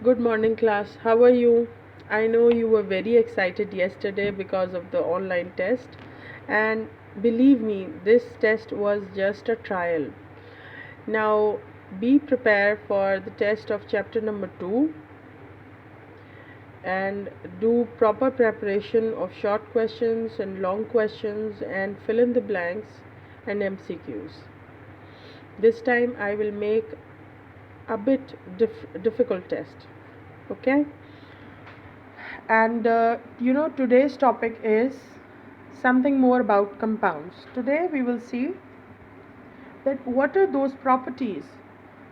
Good morning, class. How are you? I know you were very excited yesterday because of the online test, and believe me, this test was just a trial. Now, be prepared for the test of chapter number 2 and do proper preparation of short questions and long questions and fill in the blanks and MCQs. This time, I will make a bit difficult test. Okay? And today's topic is something more about compounds. Today we will see that what are those properties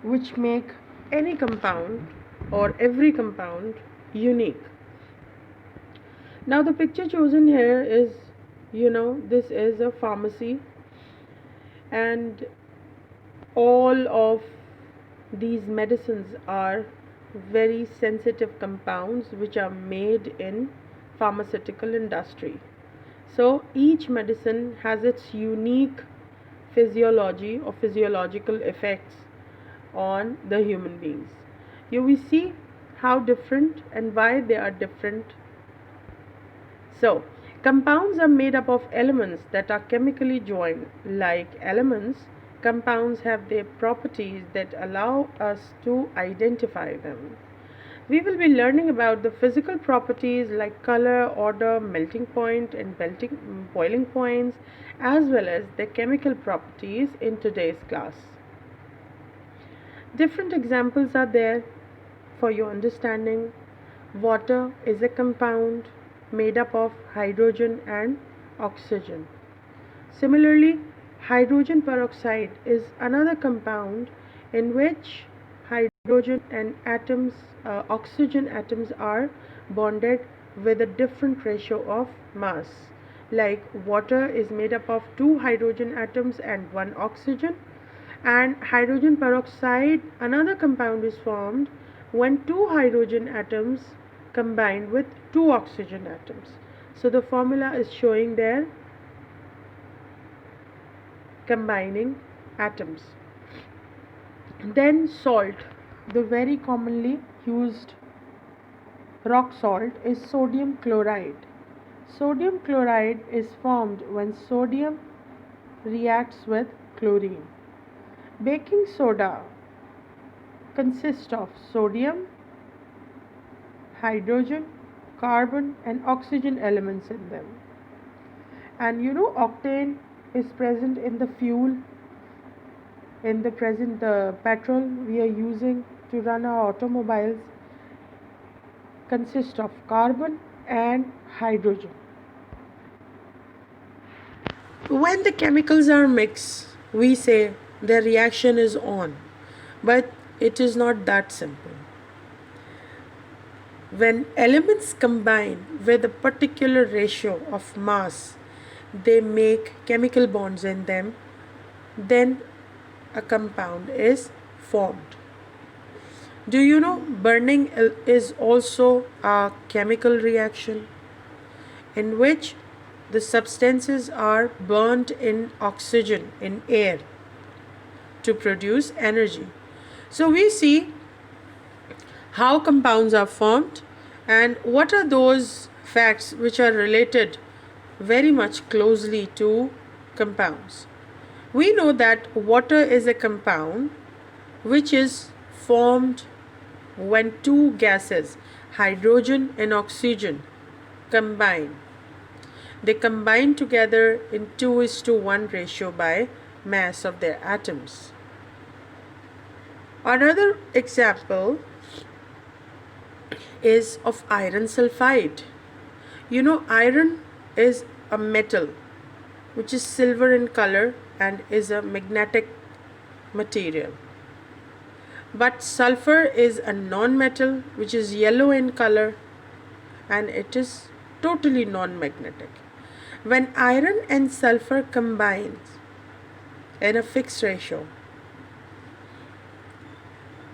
which make any compound or every compound unique. Now, the picture chosen here is, this is a pharmacy, and all of these medicines are very sensitive compounds which are made in pharmaceutical industry. So each medicine has its unique physiology or physiological effects on the human beings. You will see how different and why they are different. So, compounds are made up of elements that are chemically joined. Like elements, compounds have their properties that allow us to identify them. We will be learning about the physical properties like color, order, melting point, and boiling points, as well as the chemical properties in today's class. Different examples are there for your understanding. Water is a compound made up of hydrogen and oxygen. Similarly, hydrogen peroxide is another compound in which hydrogen and oxygen atoms are bonded with a different ratio of mass. Like water is made up of two hydrogen atoms and one oxygen, and hydrogen peroxide, another compound, is formed when two hydrogen atoms combine with two oxygen atoms. So the formula is showing there combining atoms. Then salt, the very commonly used rock salt, is sodium chloride. Sodium chloride is formed when sodium reacts with chlorine. Baking soda consists of sodium, hydrogen, carbon, and oxygen elements in them. And octane is present in the fuel. In the present, the petrol we are using to run our automobiles consists of carbon and hydrogen. When the chemicals are mixed, we say the reaction is on, but it is not that simple. When elements combine with a particular ratio of mass, they make chemical bonds in them, then a compound is formed. Do you know burning is also a chemical reaction in which the substances are burnt in oxygen in air to produce energy. So we see how compounds are formed and what are those facts which are related very much closely to compounds. We know that water is a compound which is formed when two gases, hydrogen and oxygen, combine. They combine together in 2:1 ratio by mass of their atoms. Another example is of iron sulfide. Iron is a metal which is silver in color and is a magnetic material. But sulfur is a non-metal which is yellow in color and it is totally non-magnetic. When iron and sulfur combine in a fixed ratio,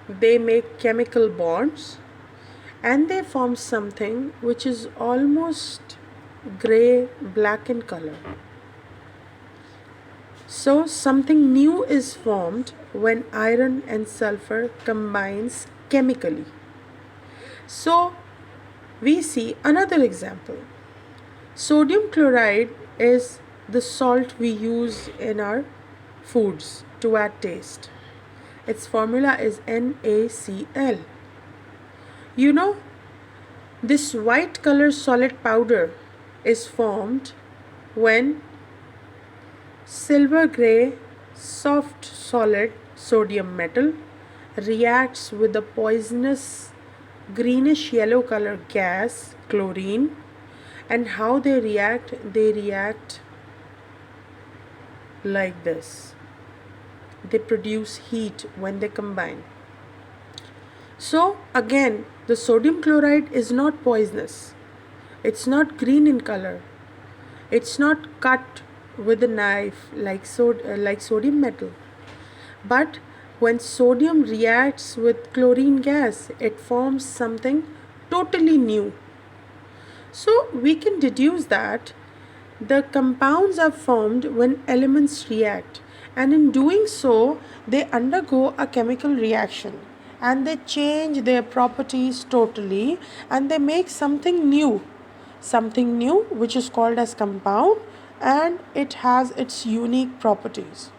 they make chemical bonds and they form something which is almost gray black in color. So something new is formed when iron and sulfur combines chemically. So we see another example. Sodium chloride is the salt we use in our foods to add taste. Its formula is NaCl. You know, this white color solid powder is formed when silver gray soft solid sodium metal reacts with the poisonous greenish yellow color gas chlorine. And how they react like this. They produce heat when they combine. So again, the sodium chloride is not poisonous. It's not green in color. It's not cut with a knife like sodium metal. But when sodium reacts with chlorine gas, it forms something totally new. So we can deduce that the compounds are formed when elements react, and in doing so, they undergo a chemical reaction and they change their properties totally and they make something new which is called as compound, and it has its unique properties.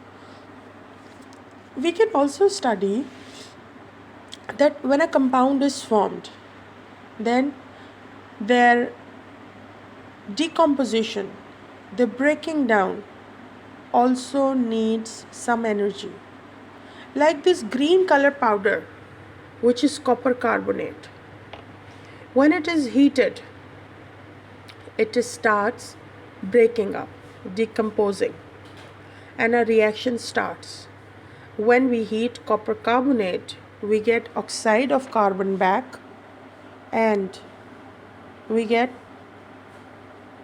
We can also study that when a compound is formed, then their decomposition, the breaking down, also needs some energy. Like this green color powder, which is copper carbonate, when it is heated, it starts breaking up, decomposing, and a reaction starts. When we heat copper carbonate, we get oxide of carbon back and we get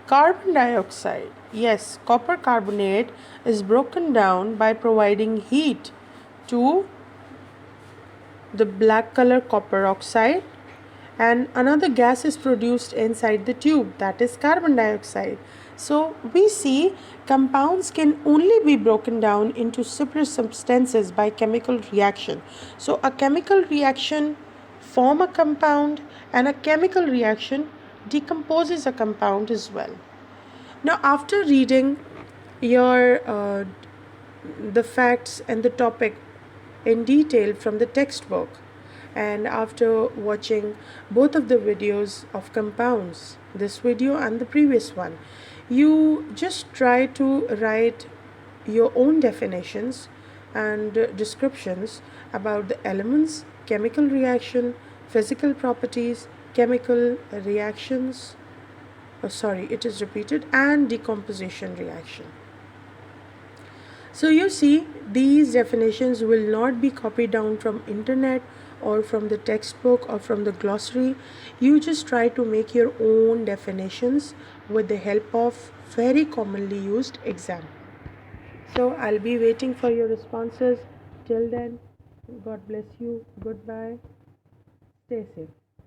carbon dioxide. Yes, copper carbonate is broken down by providing heat to the black color copper oxide, and another gas is produced inside the tube, that is carbon dioxide. So we see compounds can only be broken down into simpler substances by chemical reaction. So a chemical reaction form a compound and a chemical reaction decomposes a compound as well. Now after reading your the facts and the topic in detail from the textbook, and after watching both of the videos of compounds, this video and the previous one, you just try to write your own definitions and descriptions about the elements, chemical reaction, physical properties, chemical reactions, it is repeated, and decomposition reaction. So you see, these definitions will not be copied down from internet or from the textbook or from the glossary. You just try to make your own definitions with the help of very commonly used example. So I'll be waiting for your responses. Till then, God bless you. Goodbye. Stay safe.